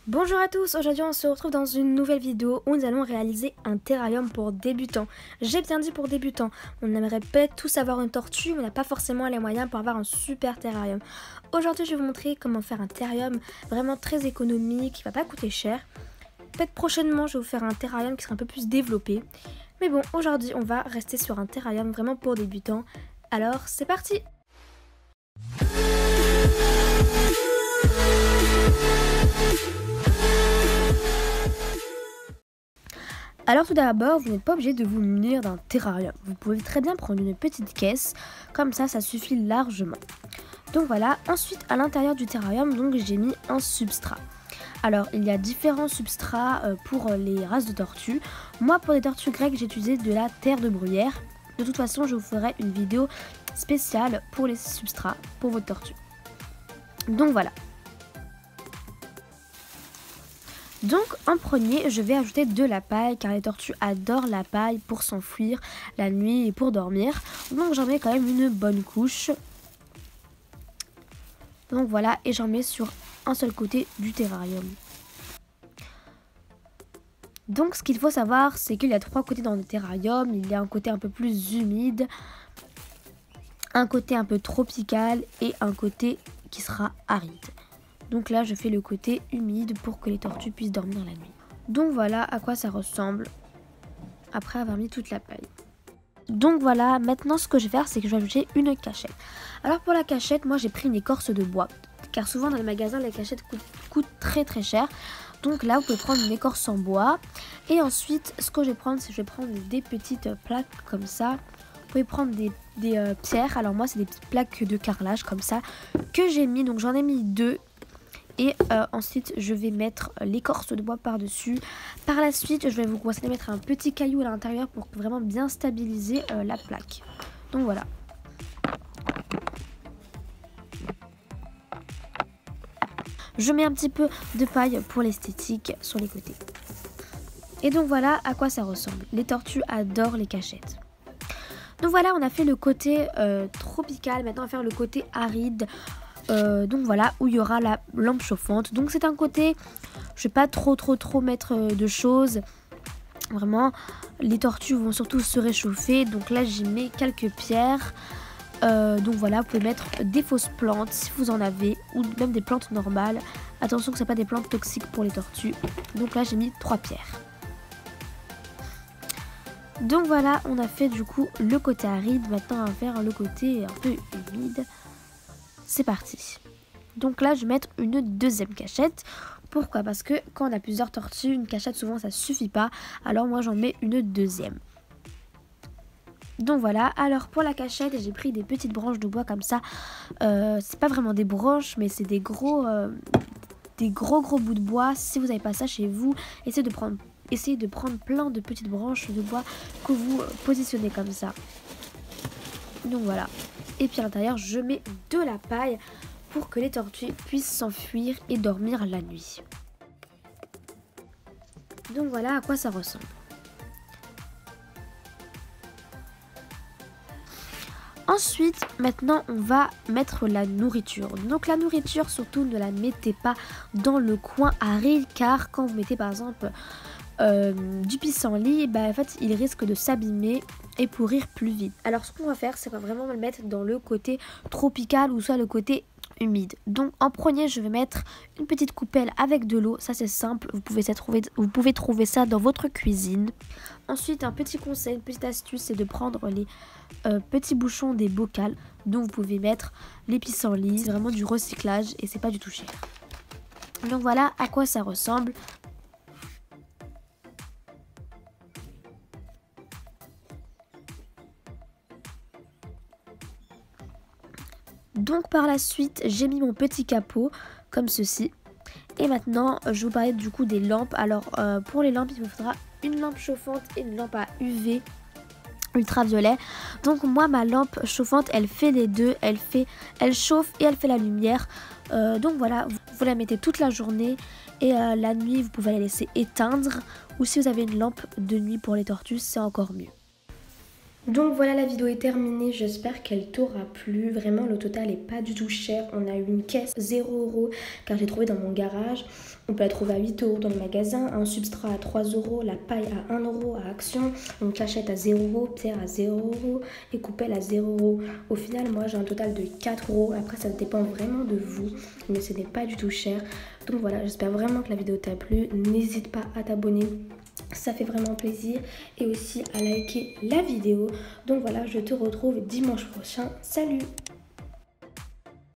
Bonjour à tous, aujourd'hui on se retrouve dans une nouvelle vidéo où nous allons réaliser un terrarium pour débutants. J'ai bien dit pour débutants, on aimerait peut-être tous avoir une tortue mais on n'a pas forcément les moyens pour avoir un super terrarium. Aujourd'hui je vais vous montrer comment faire un terrarium vraiment très économique, qui va pas coûter cher. Peut-être prochainement je vais vous faire un terrarium qui sera un peu plus développé. Mais bon, aujourd'hui on va rester sur un terrarium vraiment pour débutants. Alors c'est parti! Alors tout d'abord, vous n'êtes pas obligé de vous munir d'un terrarium. Vous pouvez très bien prendre une petite caisse, comme ça suffit largement. Donc voilà, ensuite à l'intérieur du terrarium, donc j'ai mis un substrat. Alors il y a différents substrats pour les races de tortues. Moi pour les tortues grecques, j'ai utilisé de la terre de bruyère. De toute façon, je vous ferai une vidéo spéciale pour les substrats pour votre tortue. Donc voilà. Donc en premier, je vais ajouter de la paille car les tortues adorent la paille pour s'enfuir la nuit et pour dormir. Donc j'en mets quand même une bonne couche. Donc voilà, et j'en mets sur un seul côté du terrarium. Donc ce qu'il faut savoir, c'est qu'il y a trois côtés dans le terrarium. Il y a un côté un peu plus humide, un côté un peu tropical et un côté qui sera aride. Donc là, je fais le côté humide pour que les tortues puissent dormir la nuit. Donc voilà à quoi ça ressemble après avoir mis toute la paille. Donc voilà, maintenant ce que je vais faire, c'est que je vais ajouter une cachette. Alors pour la cachette, moi j'ai pris une écorce de bois. Car souvent dans les magasins, les cachettes coûtent très très cher. Donc là, vous pouvez prendre une écorce en bois. Et ensuite, ce que je vais prendre, c'est que je vais prendre des petites plaques comme ça. Vous pouvez prendre des pierres. Alors moi, c'est des petites plaques de carrelage comme ça que j'ai mis. Donc j'en ai mis deux. Et ensuite je vais mettre l'écorce de bois par dessus. Par la suite je vais vous conseiller de mettre un petit caillou à l'intérieur pour vraiment bien stabiliser la plaque. Donc voilà. Je mets un petit peu de paille pour l'esthétique sur les côtés. Et donc voilà à quoi ça ressemble. Les tortues adorent les cachettes. Donc voilà, on a fait le côté tropical. Maintenant on va faire le côté aride. Donc voilà, où il y aura la lampe chauffante. Donc c'est un côté, je vais pas trop mettre de choses. Vraiment, les tortues vont surtout se réchauffer. Donc là j'y mets quelques pierres. Donc voilà, vous pouvez mettre des fausses plantes si vous en avez, ou même des plantes normales. Attention que ce n'est pas des plantes toxiques pour les tortues. Donc là j'ai mis 3 pierres. Donc voilà, on a fait du coup le côté aride. Maintenant on va faire le côté un peu humide. C'est parti. Donc là je vais mettre une deuxième cachette. Pourquoi? Parce que quand on a plusieurs tortues, une cachette souvent ça suffit pas. Alors moi j'en mets une deuxième. Donc voilà, alors pour la cachette j'ai pris des petites branches de bois comme ça. C'est pas vraiment des branches mais c'est des gros bouts de bois. Si vous n'avez pas ça chez vous, essayez de prendre plein de petites branches de bois que vous positionnez comme ça. Donc voilà. Et puis à l'intérieur, je mets de la paille pour que les tortues puissent s'enfuir et dormir la nuit. Donc voilà à quoi ça ressemble. Ensuite, maintenant, on va mettre la nourriture. Donc la nourriture, surtout, ne la mettez pas dans le coin aride car quand vous mettez par exemple du pissenlit, en fait, il risque de s'abîmer et pourrir plus vite. Alors ce qu'on va faire, c'est qu'on va vraiment le mettre dans le côté tropical ou soit le côté humide. Donc en premier, je vais mettre une petite coupelle avec de l'eau. Ça c'est simple, vous pouvez trouver ça dans votre cuisine. Ensuite, un petit conseil, une petite astuce, c'est de prendre les petits bouchons des bocals. Donc vous pouvez mettre les pissenlits. C'est vraiment du recyclage et c'est pas du tout cher. Donc voilà à quoi ça ressemble. Donc par la suite, j'ai mis mon petit capot comme ceci. Et maintenant, je vais vous parler du coup des lampes. Alors pour les lampes, il vous faudra une lampe chauffante et une lampe à UV ultraviolet. Donc moi, ma lampe chauffante, elle fait les deux. Elle chauffe et elle fait la lumière. Donc voilà, vous la mettez toute la journée. Et la nuit, vous pouvez la laisser éteindre. Ou si vous avez une lampe de nuit pour les tortues, c'est encore mieux. Donc voilà, la vidéo est terminée, j'espère qu'elle t'aura plu. Vraiment, le total est pas du tout cher. On a eu une caisse 0 € car j'ai trouvé dans mon garage. On peut la trouver à 8 € dans le magasin, un substrat à 3 €, la paille à 1 € à Action, une cachette à 0 €, pierre à 0 € et coupelle à 0 €. Au final, moi j'ai un total de 4 €. Après, ça dépend vraiment de vous, mais ce n'est pas du tout cher. Donc voilà, j'espère vraiment que la vidéo t'a plu. N'hésite pas à t'abonner, ça fait vraiment plaisir, et aussi à liker la vidéo. Donc voilà, je te retrouve dimanche prochain. Salut!